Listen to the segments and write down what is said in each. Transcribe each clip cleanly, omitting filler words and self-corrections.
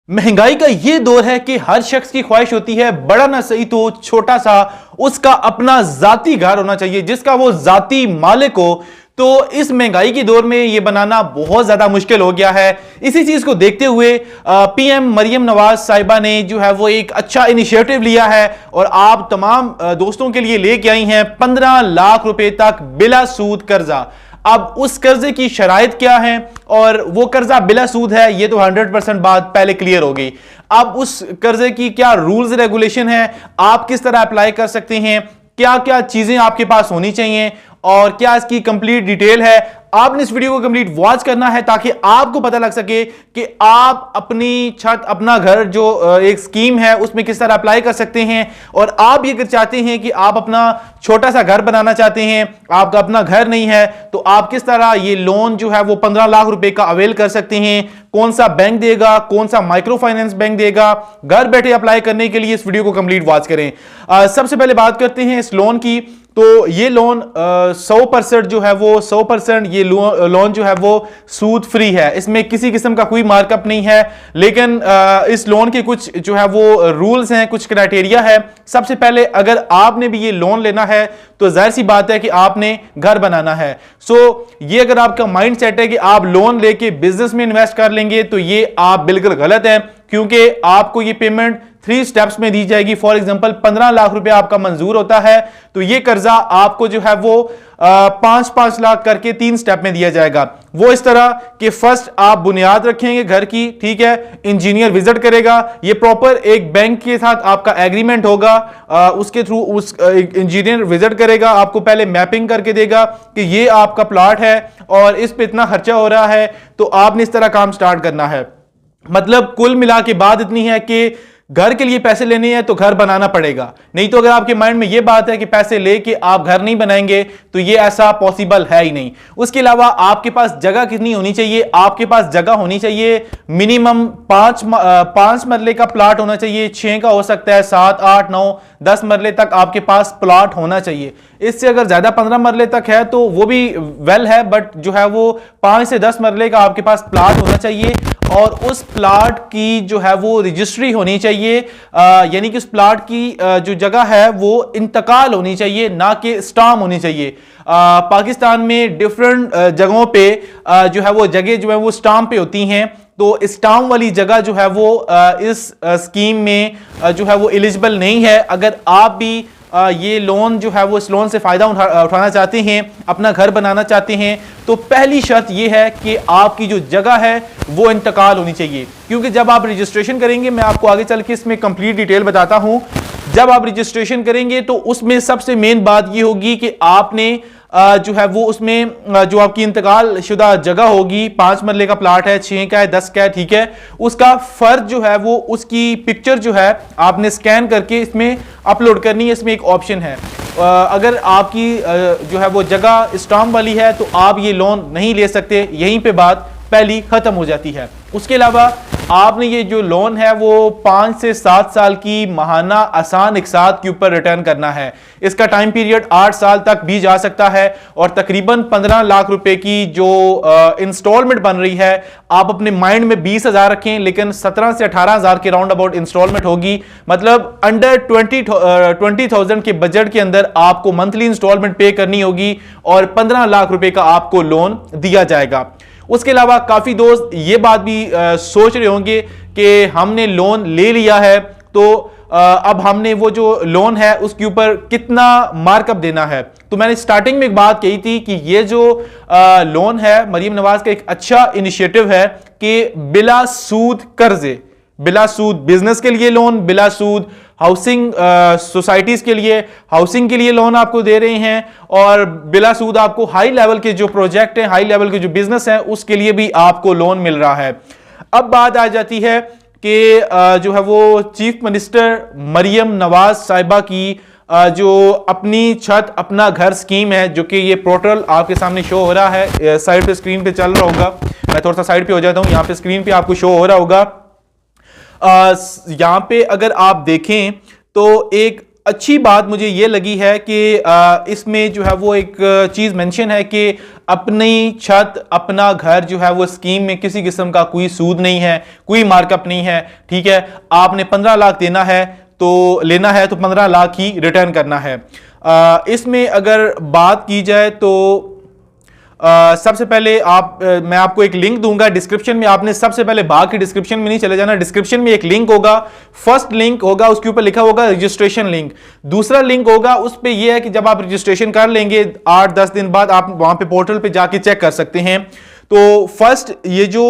महंगाई का ये दौर है कि हर शख्स की ख्वाहिश होती है बड़ा ना सही तो छोटा सा उसका अपना जाती घर होना चाहिए जिसका वो जाती मालिक हो। तो इस महंगाई के दौर में ये बनाना बहुत ज्यादा मुश्किल हो गया है। इसी चीज को देखते हुए पीएम मरियम नवाज साहिबा ने जो है वो एक अच्छा इनिशिएटिव लिया है और आप तमाम दोस्तों के लिए लेके आई हैं 15 लाख रुपए तक बिला सूद कर्जा। अब उस कर्जे की शराइत क्या है और वो कर्जा बिला सूद है, ये तो 100% बात पहले क्लियर हो गई। अब उस कर्जे की क्या रूल्स रेगुलेशन है, आप किस तरह अप्लाई कर सकते हैं, क्या क्या चीजें आपके पास होनी चाहिए और क्या इसकी कंप्लीट डिटेल है। आपने इस वीडियो को कंप्लीट वॉच करना है ताकि आपको पता लग सके कि आप अपनी छत अपना घर जो एक स्कीम है उसमें किस तरह अप्लाई कर सकते हैं। और आप ये चाहते हैं कि आप अपना छोटा सा घर बनाना चाहते हैं, आपका अपना घर नहीं है, तो आप किस तरह ये लोन जो है वो 15 लाख रुपए का अवेल कर सकते हैं, कौन सा बैंक देगा, कौन सा माइक्रो फाइनेंस बैंक देगा। घर बैठे अप्लाई करने के लिए इस वीडियो को कंप्लीट वॉच करें। सबसे पहले बात करते हैं इस लोन की। तो ये लोन 100% जो है वो 100% ये लोन जो है वो सूद फ्री है, इसमें किसी किस्म का कोई मार्कअप नहीं है। लेकिन इस लोन के कुछ जो है वो रूल्स हैं, कुछ क्राइटेरिया है। सबसे पहले अगर आपने भी ये लोन लेना है तो जाहिर सी बात है कि आपने घर बनाना है। ये अगर आपका माइंड सेट है कि आप लोन लेके बिजनेस में इन्वेस्ट कर लेंगे तो ये आप बिल्कुल गलत है, क्योंकि आपको ये पेमेंट 3 स्टेप्स में दी जाएगी। फॉर एग्जांपल 15 लाख रुपए आपका मंजूर होता है तो ये कर्जा आपको जो है वो 5-5 लाख करके 3 स्टेप में दिया जाएगा। वो इस तरह कि फर्स्ट आप बुनियाद रखेंगे घर की, ठीक है, इंजीनियर विजिट करेगा, ये प्रॉपर एक बैंक के साथ आपका एग्रीमेंट होगा, उसके थ्रू उस इंजीनियर विजिट करेगा, आपको पहले मैपिंग करके देगा कि ये आपका प्लॉट है और इस पे इतना खर्चा हो रहा है, तो आपने इस तरह काम स्टार्ट करना है। मतलब कुल मिला के बात इतनी है कि घर के लिए पैसे लेने हैं तो घर बनाना पड़ेगा, नहीं तो अगर आपके माइंड में यह बात है कि पैसे लेके आप घर नहीं बनाएंगे तो यह ऐसा पॉसिबल है ही नहीं। उसके अलावा आपके पास जगह कितनी होनी चाहिए, आपके पास जगह होनी चाहिए मिनिमम 5 मरले का प्लॉट होना चाहिए, 6 का हो सकता है, 7, 8, 9, 10 मरले तक आपके पास प्लॉट होना चाहिए। इससे अगर ज्यादा 15 मरले तक है तो वो भी वेल है, बट जो है वो 5 से 10 मरले का आपके पास प्लॉट होना चाहिए और उस प्लॉट की जो है वो रजिस्ट्री होनी चाहिए, यानी कि उस प्लॉट की जो जगह है वो इंतकाल होनी चाहिए, ना कि स्टाम्प होनी चाहिए। पाकिस्तान में डिफरेंट जगहों पे जो है वो जगह जो है वो स्टाम्प पे होती हैं, तो स्टाम्प वाली जगह जो है वो इस स्कीम में जो है वो एलिजिबल नहीं है। अगर आप भी ये लोन जो है वो इस लोन से फायदा उठाना चाहते हैं, अपना घर बनाना चाहते हैं, तो पहली शर्त ये है कि आपकी जो जगह है वो इंतकाल होनी चाहिए। क्योंकि जब आप रजिस्ट्रेशन करेंगे, मैं आपको आगे चल के इसमें कंप्लीट डिटेल बताता हूं, जब आप रजिस्ट्रेशन करेंगे तो उसमें सबसे मेन बात ये होगी कि आपने जो है वो उसमें जो आपकी इंतकाल शुदा जगह होगी, 5 मरले का प्लॉट है, 6 का है, 10 का है, ठीक है, उसका फर्ज जो है वो उसकी पिक्चर जो है आपने स्कैन करके इसमें अपलोड करनी है। इसमें एक ऑप्शन है, अगर आपकी जो है वो जगह स्टाम्प वाली है तो आप ये लोन नहीं ले सकते, यहीं पे बात पहली खत्म हो जाती है। उसके अलावा आपने ये जो लोन है वो 5 से 7 साल की माहाना आसान इकसात के ऊपर रिटर्न करना है। इसका टाइम पीरियड 8 साल तक भी जा सकता है और तकरीबन 15 लाख रुपए की जो इंस्टॉलमेंट बन रही है, आप अपने माइंड में 20,000 रखें, लेकिन 17 से 18,000 के राउंड अबाउट इंस्टॉलमेंट होगी। मतलब अंडर 20,000 के बजट के अंदर आपको मंथली इंस्टॉलमेंट पे करनी होगी और 15 लाख रुपए का आपको लोन दिया जाएगा। उसके अलावा काफी दोस्त ये बात भी सोच रहे होंगे कि हमने लोन ले लिया है तो अब हमने वो जो लोन है उसके ऊपर कितना मार्कअप देना है। तो मैंने स्टार्टिंग में एक बात कही थी कि ये जो लोन है मरियम नवाज का एक अच्छा इनिशिएटिव है कि बिला सूद कर्जे, बिला सूद बिजनेस के लिए लोन, बिला सूद हाउसिंग सोसाइटीज के लिए हाउसिंग के लिए लोन आपको दे रहे हैं और बिला सूद आपको हाई लेवल के जो प्रोजेक्ट हैं, हाई लेवल के जो बिजनेस है उसके लिए भी आपको लोन मिल रहा है। अब बात आ जाती है कि जो है वो चीफ मिनिस्टर मरियम नवाज साहिबा की जो अपनी छत अपना घर स्कीम है, जो कि ये पोर्टल आपके सामने शो हो रहा है, साइड पे स्क्रीन पे चल रहा होगा, मैं थोड़ा सा साइड पे हो जाता हूं, यहां पे स्क्रीन पे आपको शो हो रहा होगा। यहां पे अगर आप देखें तो एक अच्छी बात मुझे ये लगी है कि इसमें जो है वो एक चीज मेंशन है कि अपनी छत, अपना घर जो है वो स्कीम में किसी किस्म का कोई सूद नहीं है, कोई मार्कअप नहीं है, ठीक है। आपने 15 लाख देना है तो लेना है तो 15 लाख ही रिटर्न करना है। इसमें अगर बात की जाए तो सबसे पहले मैं आपको एक लिंक दूंगा डिस्क्रिप्शन में। आपने सबसे पहले भाग के डिस्क्रिप्शन में नहीं चले जाना, डिस्क्रिप्शन में एक लिंक होगा, फर्स्ट लिंक होगा, उसके ऊपर लिखा होगा रजिस्ट्रेशन लिंक। दूसरा लिंक होगा, उस पे ये है कि जब आप रजिस्ट्रेशन कर लेंगे 8-10 दिन बाद आप वहां पे पोर्टल पे जाके चेक कर सकते हैं। तो फर्स्ट ये जो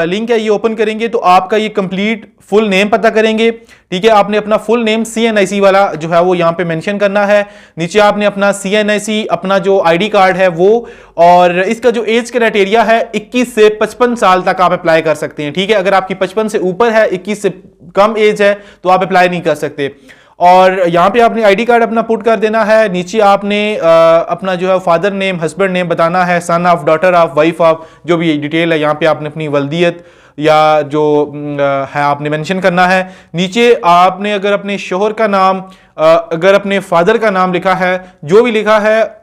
लिंक है ये ओपन करेंगे तो आपका ये कंप्लीट फुल नेम पता करेंगे, ठीक है। आपने अपना फुल नेम CNIC वाला जो है वो यहां पे मेंशन करना है। नीचे आपने अपना CNIC, अपना जो आईडी कार्ड है वो, और इसका जो एज क्राइटेरिया है 21 से 55 साल तक आप अप्लाई कर सकते हैं, ठीक है। अगर आपकी 55 से ऊपर है, 21 से कम एज है तो आप अप्लाई नहीं कर सकते। और यहां पे आपने आईडी कार्ड अपना पुट कर देना है। नीचे आपने अपना जो है फादर नेम, हस्बैंड नेम बताना है, son of, daughter of, wife of, जो भी डिटेल है यहां पे आपने अपनी वल्दियत या जो है आपने मेंशन करना है। नीचे आपने अगर अपने शोहर का नाम, अगर अपने फादर का नाम लिखा है, जो भी लिखा है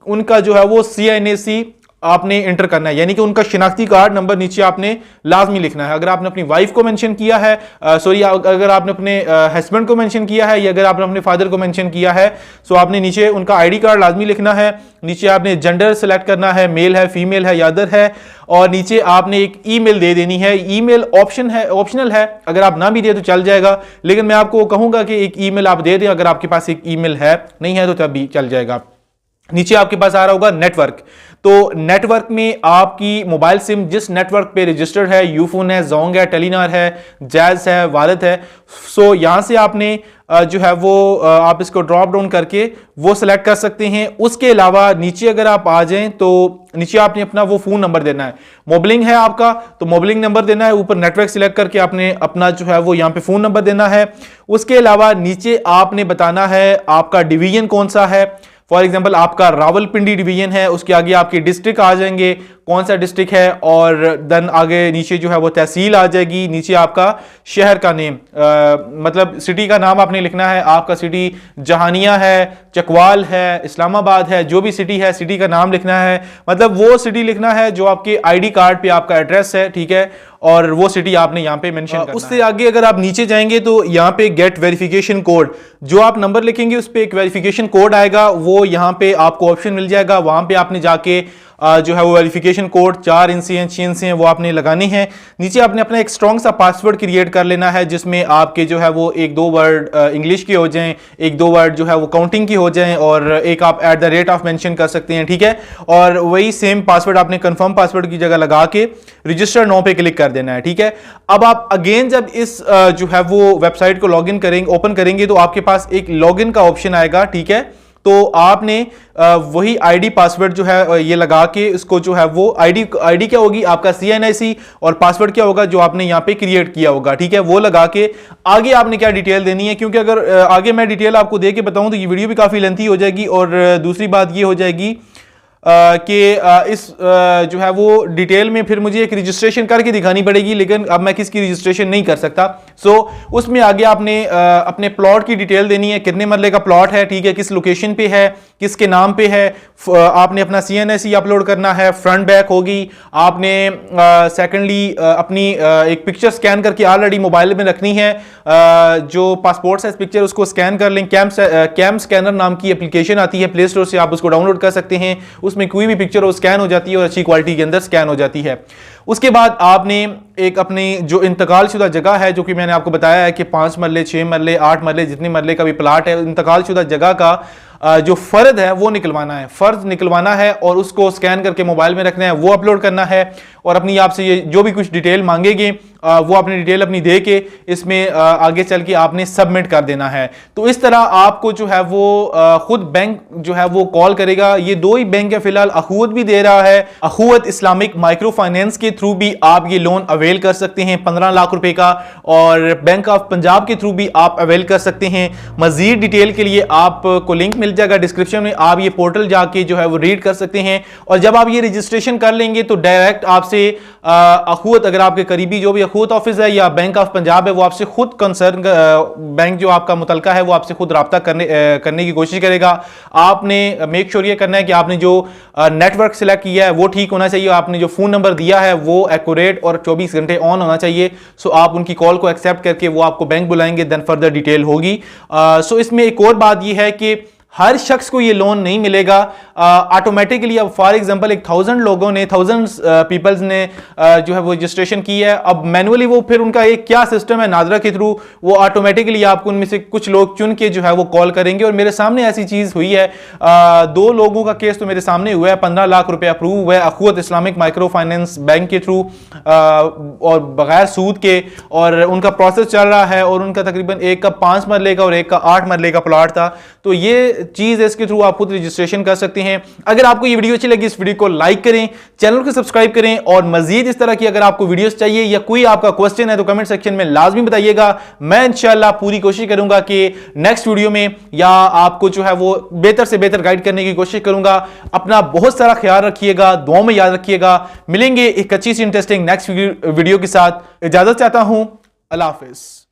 उनका जो है वो CNAC आपने इंटर करना है, यानी कि उनका शिनाख्ती कार्ड नंबर नीचे आपने लाजमी लिखना है। अगर आपने अपनी वाइफ को मेंशन किया है, अगर आपने अपने हस्बैंड को मेंशन किया है, या अगर आपने अपने फादर को मेंशन किया है, सो आपने नीचे उनका आईडी कार्ड लाजमी लिखना है। नीचे आपने जेंडर सेलेक्ट करना है, मेल है, फीमेल है या अदर है, और नीचे आपने एक ईमेल दे देनी है। ईमेल ऑप्शनल है, अगर आप ना भी दे तो चल जाएगा, लेकिन मैं आपको कहूंगा कि एक ईमेल आप दे दें अगर आपके पास एक ईमेल है, नहीं है तो तब भी चल जाएगा। नीचे आपके पास आ रहा होगा नेटवर्क, तो नेटवर्क में आपकी मोबाइल सिम जिस नेटवर्क पे रजिस्टर्ड है, यूफोन है, जोंग है, टेलीनार है, जैज है, वालत है, सो यहां से आपने जो है वो आप इसको ड्रॉप डाउन करके वो सिलेक्ट कर सकते हैं। उसके अलावा नीचे अगर आप आ जाएं तो नीचे आपने अपना वो फोन नंबर देना है। मोबलिंग है आपका तो मोबलिंग नंबर देना है, ऊपर नेटवर्क सिलेक्ट करके आपने अपना जो है वो यहां पे फोन नंबर देना है। उसके अलावा नीचे आपने बताना है आपका डिवीजन कौन सा है। फॉर एग्जाम्पल आपका रावलपिंडी डिवीजन है, उसके आगे आपके डिस्ट्रिक्ट आ जाएंगे, कौन सा डिस्ट्रिक्ट है, और देन आगे नीचे जो है वो तहसील आ जाएगी। नीचे आपका शहर का नेम, मतलब सिटी का नाम आपने लिखना है। आपका सिटी जहानिया है, चकवाल है, इस्लामाबाद है, जो भी सिटी है सिटी का नाम लिखना है, मतलब वो सिटी लिखना है जो आपके आईडी कार्ड पे आपका एड्रेस है, ठीक है, और वो सिटी आपने यहां पे मेंशन करना है। उससे आगे अगर आप नीचे जाएंगे तो यहां पे गेट वेरिफिकेशन कोड, जो आप नंबर लिखेंगे उस पे एक वेरिफिकेशन कोड आएगा, वो यहां पे आपको ऑप्शन मिल जाएगा। वहां पे आपने जाके जो है वो वेरिफिकेशन कोड 4 इंच हैं, 6 इंच हैं, वो आपने लगाने हैं। नीचे आपने अपना एक स्ट्रॉन्ग सा पासवर्ड क्रिएट कर लेना है, जिसमें आपके जो है वो 1-2 वर्ड इंग्लिश के हो जाएं, 1-2 वर्ड जो है वो काउंटिंग की हो जाएं, और एक आप @ मेंशन कर सकते हैं, ठीक है। और वही सेम पासवर्ड आपने कंफर्म पासवर्ड की जगह लगा के रजिस्टर नो पे क्लिक कर देना है, ठीक है। अब आप अगेन जब इस जो है वो वेबसाइट को लॉगिन करेंगे, ओपन करेंगे, तो आपके पास एक लॉगिन का ऑप्शन आएगा, ठीक है। तो आपने वही आईडी पासवर्ड जो है ये लगा के इसको जो है वो आईडी क्या होगी आपका CNIC, और पासवर्ड क्या होगा जो आपने यहाँ पे क्रिएट किया होगा, ठीक है, वो लगा के आगे आपने क्या डिटेल देनी है, क्योंकि अगर आगे मैं डिटेल आपको दे के बताऊं तो ये वीडियो भी काफी लेंथी हो जाएगी। और दूसरी बात ये हो जाएगी कि इस जो है वो डिटेल में फिर मुझे एक रजिस्ट्रेशन करके दिखानी पड़ेगी, लेकिन अब मैं किसकी रजिस्ट्रेशन नहीं कर सकता। सो उसमें आगे आपने अपने प्लॉट की डिटेल देनी है, कितने मरले का प्लॉट है, ठीक है, किस लोकेशन पे है, किसके नाम पे है। आपने अपना CNIC अपलोड करना है, फ्रंट बैक होगी। आपने सेकेंडली अपनी एक पिक्चर स्कैन करके ऑलरेडी मोबाइल में रखनी है, जो पासपोर्ट साइज पिक्चर उसको स्कैन कर लें। कैम स्कैनर नाम की एप्लीकेशन आती है प्ले स्टोर से, आप उसको डाउनलोड कर सकते हैं। उसमें कोई भी पिक्चर हो स्कैन हो जाती है और अच्छी क्वालिटी के अंदर स्कैन हो जाती है। उसके बाद आपने एक अपनी जो इंतकाल शुदा जगह है, जो कि मैंने आपको बताया है कि 5 मरले, 6 मरले, 8 मरले, जितने मरले का भी प्लाट है, इंतकाल शुदा जगह का जो फर्द है वो निकलवाना है, फर्ज निकलवाना है, और उसको स्कैन करके मोबाइल में रखना है, वो अपलोड करना है। और अपनी आपसे ये जो भी कुछ डिटेल मांगेंगे वो अपनी डिटेल अपनी दे के इसमें आगे चल के आपने सबमिट कर देना है। तो इस तरह आपको जो है वो खुद बैंक जो है वो कॉल करेगा। ये 2 ही बैंक है फिलहाल, अखुवत भी दे रहा है, अखुवत इस्लामिक माइक्रो फाइनेंस के थ्रू भी आप ये लोन अवेल कर सकते हैं 15 लाख रुपए का, और बैंक ऑफ पंजाब के थ्रू भी आप अवेल कर सकते हैं। मजीद डिटेल के लिए आपको लिंक मिल जाएगा डिस्क्रिप्शन में, आप ये पोर्टल जाके जो है वो रीड कर सकते हैं। और जब आप ये रजिस्ट्रेशन कर लेंगे तो डायरेक्ट आप आपसे अखूत, अगर आपके करीबी जो भी अखूत ऑफिस है या बैंक ऑफ पंजाब है, वो आपसे खुद कंसर्न बैंक जो आपका मुतलका है वो आपसे खुद राब्ता करने की कोशिश करेगा। आपने मेक श्योर ये करना है कि आपने जो नेटवर्क सिलेक्ट किया है वो ठीक होना चाहिए, आपने जो फोन नंबर दिया है वो एक्यूरेट और 24 घंटे ऑन होना चाहिए। सो आप उनकी कॉल को एक्सेप्ट करके वो आपको बैंक बुलाएंगे, देन फर्दर डिटेल होगी। सो इसमें एक और बात ये है कि हर शख्स को ये लोन नहीं मिलेगा ऑटोमेटिकली। अब फॉर एग्जांपल 1000 लोगों ने, 1000 पीपल्स ने जो है वो रजिस्ट्रेशन की है, अब मैनुअली वो फिर उनका एक क्या सिस्टम है नादरा के थ्रू, वो ऑटोमेटिकली आपको उनमें से कुछ लोग चुन के जो है वो कॉल करेंगे। और मेरे सामने ऐसी चीज हुई है, 2 लोगों का केस तो मेरे सामने हुआ है, 15 लाख रुपए अप्रूव हुआ है अखुवत इस्लामिक माइक्रो फाइनेंस बैंक के थ्रू और बगैर सूद के, और उनका प्रोसेस चल रहा है। और उनका तकरीबन एक का 5 मरले का और एक का 8 मरले का प्लॉट था। तो ये चीज है, इसके थ्रू आप खुद रजिस्ट्रेशन कर सकते हैं। अगर आपको ये वीडियो अच्छी लगी, इस वीडियो को लाइक करें, चैनल को सब्सक्राइब करें, और मजीद इस तरह की अगर आपको वीडियोस चाहिए या कोई आपका क्वेश्चन है तो कमेंट सेक्शन में लाजमी बताइएगा। मैं इंशाल्लाह पूरी कोशिश करूंगा कि नेक्स्ट वीडियो में या आपको जो है वो बेहतर से बेहतर गाइड करने की कोशिश करूंगा। अपना बहुत सारा ख्याल रखिएगा, दुआओं में याद रखिएगा। मिलेंगे एक अच्छी सी इंटरेस्टिंग नेक्स्ट वीडियो के साथ। इजाजत चाहता हूं, अल्लाह हाफिज।